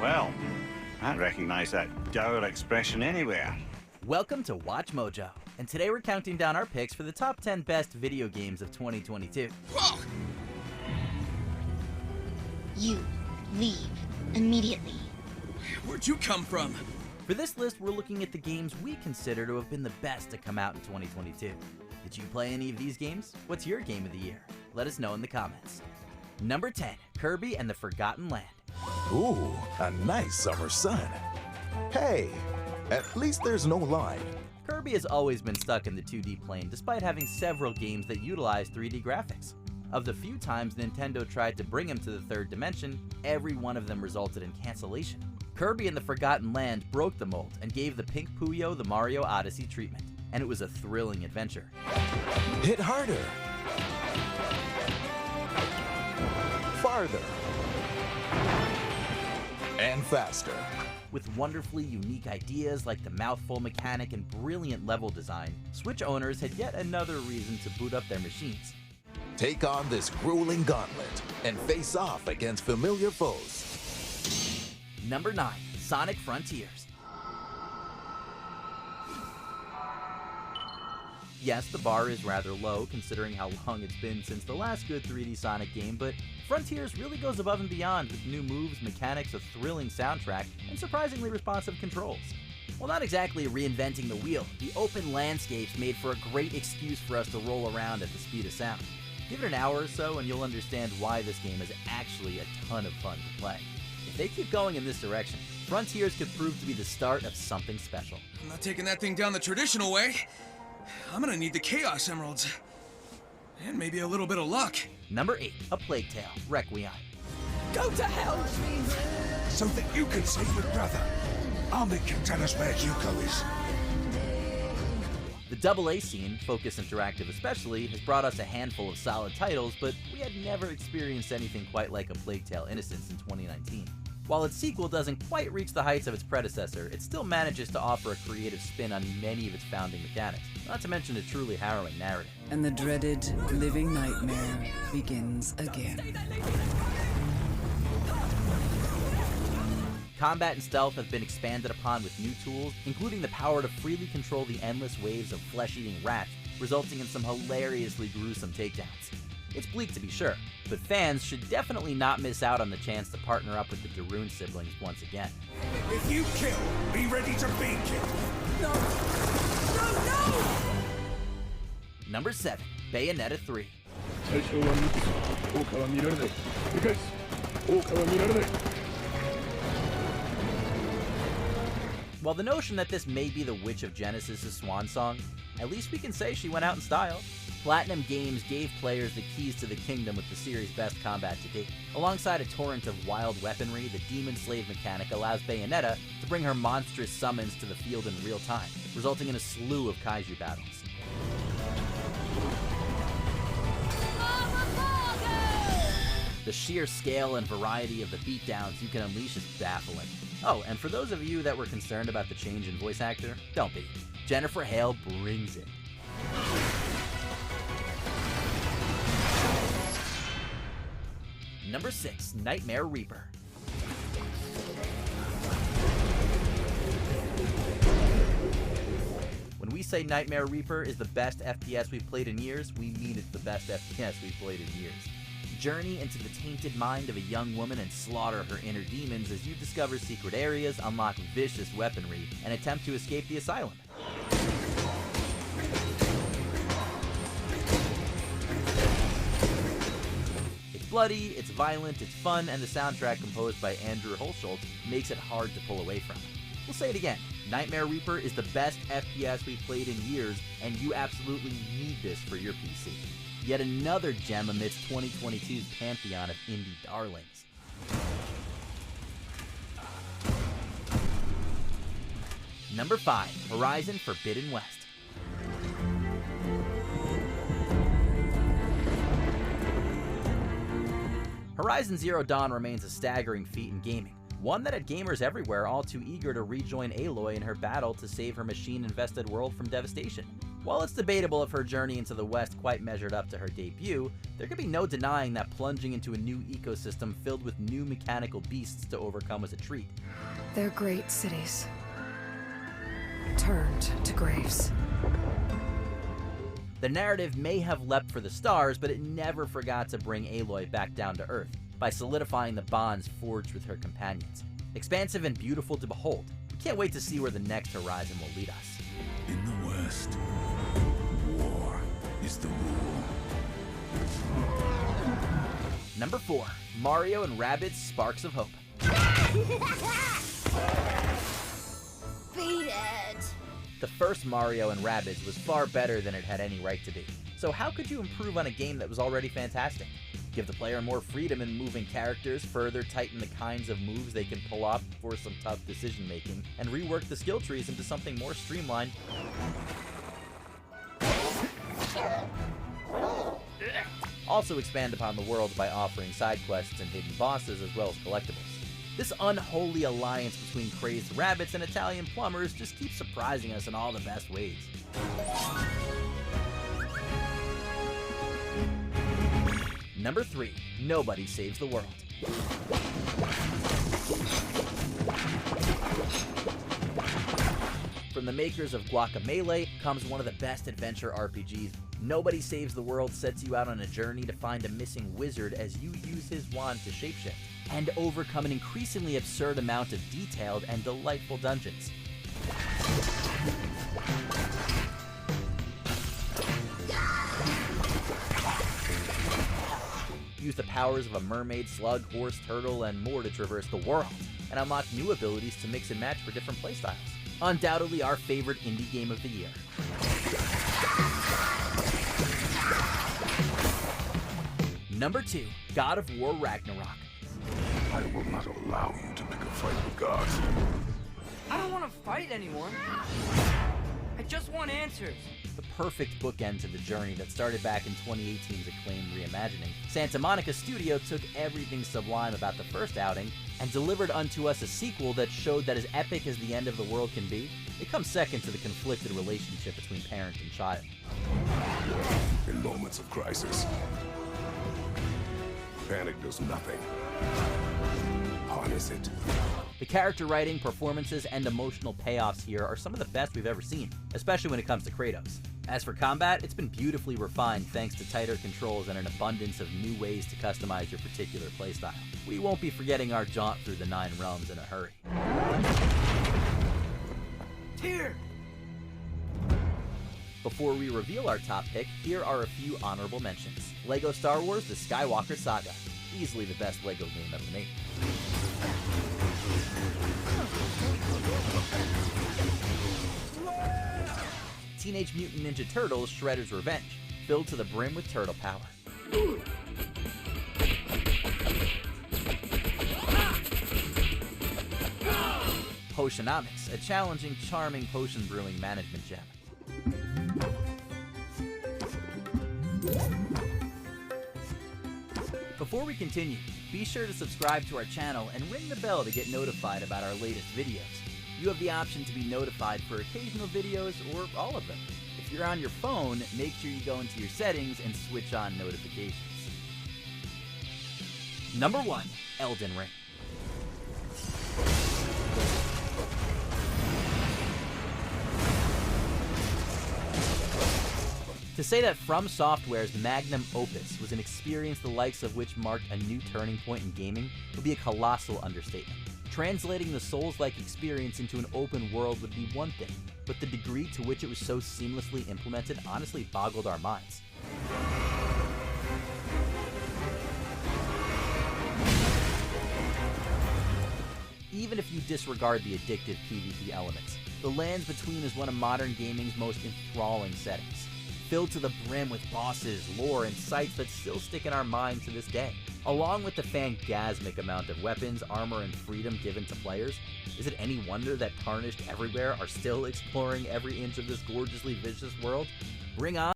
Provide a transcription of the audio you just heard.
Well, I recognize that dour expression anywhere. Welcome to Watch Mojo, and today we're counting down our picks for the top 10 best video games of 2022. Whoa! You leave immediately. Where'd you come from? For this list, we're looking at the games we consider to have been the best to come out in 2022. Did you play any of these games? What's your game of the year? Let us know in the comments. Number 10, Kirby and the Forgotten Land. Ooh, a nice summer sun. Hey, at least there's no line. Kirby has always been stuck in the 2D plane despite having several games that utilize 3D graphics. Of the few times Nintendo tried to bring him to the third dimension, every one of them resulted in cancellation. Kirby and the Forgotten Land broke the mold and gave the Pink Puyo the Mario Odyssey treatment, and it was a thrilling adventure. Hit harder. Farther. And faster. With wonderfully unique ideas like the mouthful mechanic and brilliant level design, Switch owners had yet another reason to boot up their machines. Take on this grueling gauntlet and face off against familiar foes. Number 9, Sonic Frontiers. Yes, the bar is rather low considering how long it's been since the last good 3D Sonic game, but Frontiers really goes above and beyond with new moves, mechanics, a thrilling soundtrack, and surprisingly responsive controls. While not exactly reinventing the wheel, the open landscapes made for a great excuse for us to roll around at the speed of sound. Give it an hour or so and you'll understand why this game is actually a ton of fun to play. If they keep going in this direction, Frontiers could prove to be the start of something special. I'm not taking that thing down the traditional way. I'm gonna need the Chaos Emeralds. And maybe a little bit of luck. Number 8, A Plague Tale: Requiem. Go to hell! So that you can save your brother. Ahmed can tell us where Hugo is. The AA scene, Focus Interactive especially, has brought us a handful of solid titles, but we had never experienced anything quite like A Plague Tale: Innocence in 2019. While its sequel doesn't quite reach the heights of its predecessor, it still manages to offer a creative spin on many of its founding mechanics, not to mention a truly harrowing narrative. And the dreaded living nightmare begins again. Combat and stealth have been expanded upon with new tools, including the power to freely control the endless waves of flesh-eating rats, resulting in some hilariously gruesome takedowns. It's bleak to be sure, but fans should definitely not miss out on the chance to partner up with the Darun siblings once again. If you kill, be ready to be killed. No! Number 7, Bayonetta 3. While the notion that this may be the Witch of Genesis' swan song, at least we can say she went out in style. Platinum Games gave players the keys to the kingdom with the series' best combat to date. Alongside a torrent of wild weaponry, the Demon Slave mechanic allows Bayonetta to bring her monstrous summons to the field in real time, resulting in a slew of kaiju battles. The sheer scale and variety of the beatdowns you can unleash is baffling. Oh, and for those of you that were concerned about the change in voice actor, don't be. Jennifer Hale brings it. Number 6, Nightmare Reaper. When we say Nightmare Reaper is the best FPS we've played in years, we mean it's the best FPS we've played in years. Journey into the tainted mind of a young woman and slaughter her inner demons as you discover secret areas, unlock vicious weaponry, and attempt to escape the asylum. It's bloody, it's violent, it's fun, and the soundtrack composed by Andrew Holschultz makes it hard to pull away from. We'll say it again, Nightmare Reaper is the best FPS we've played in years, and you absolutely need this for your PC. Yet another gem amidst 2022's pantheon of indie darlings. Number 5, Horizon Forbidden West. Horizon Zero Dawn remains a staggering feat in gaming, one that had gamers everywhere all too eager to rejoin Aloy in her battle to save her machine-infested world from devastation. While it's debatable if her journey into the West quite measured up to her debut, there can be no denying that plunging into a new ecosystem filled with new mechanical beasts to overcome was a treat. They're great cities, turned to graves. The narrative may have leapt for the stars, but it never forgot to bring Aloy back down to Earth by solidifying the bonds forged with her companions. Expansive and beautiful to behold, we can't wait to see where the next horizon will lead us. In the West, war is the rule. Number 4, Mario and Rabbids Sparks of Hope. Beat it! The first Mario and Rabbids was far better than it had any right to be. So how could you improve on a game that was already fantastic? Give the player more freedom in moving characters, further tighten the kinds of moves they can pull off for some tough decision making, and rework the skill trees into something more streamlined. Also expand upon the world by offering side quests and hidden bosses as well as collectibles. This unholy alliance between crazed rabbits and Italian plumbers just keeps surprising us in all the best ways. Number 3, Nobody Saves the World. From the makers of Guacamelee comes one of the best adventure RPGs. Nobody Saves the World sets you out on a journey to find a missing wizard as you use his wand to shapeshift, and overcome an increasingly absurd amount of detailed and delightful dungeons. Use the powers of a mermaid, slug, horse, turtle, and more to traverse the world, and unlock new abilities to mix and match for different playstyles. Undoubtedly our favorite indie game of the year. Number 2, God of War Ragnarok. I will not allow you to pick a fight with gods. I don't want to fight anyone. I just want answers. The perfect bookend to the journey that started back in 2018's acclaimed reimagining, Santa Monica Studio took everything sublime about the first outing and delivered unto us a sequel that showed that as epic as the end of the world can be, it comes second to the conflicted relationship between parent and child. In moments of crisis, panic does nothing. Harness it. The character writing, performances, and emotional payoffs here are some of the best we've ever seen, especially when it comes to Kratos. As for combat, it's been beautifully refined thanks to tighter controls and an abundance of new ways to customize your particular playstyle. We won't be forgetting our jaunt through the 9 realms in a hurry. Here! Before we reveal our top pick, here are a few honorable mentions. LEGO Star Wars The Skywalker Saga. Easily the best LEGO game ever made. Teenage Mutant Ninja Turtles Shredder's Revenge, filled to the brim with turtle power. Potionomics, a challenging, charming potion brewing management gem. Before we continue, be sure to subscribe to our channel and ring the bell to get notified about our latest videos. You have the option to be notified for occasional videos or all of them. If you're on your phone, make sure you go into your settings and switch on notifications. Number 1, Elden Ring. To say that From Software's magnum opus was an experience the likes of which marked a new turning point in gaming would be a colossal understatement. Translating the Souls-like experience into an open world would be one thing, but the degree to which it was so seamlessly implemented honestly boggled our minds. Even if you disregard the addictive PvP elements, the Lands Between is one of modern gaming's most enthralling settings. Filled to the brim with bosses, lore, and sights that still stick in our minds to this day. Along with the fangasmic amount of weapons, armor, and freedom given to players, is it any wonder that Tarnished Everywhere are still exploring every inch of this gorgeously vicious world? Bring on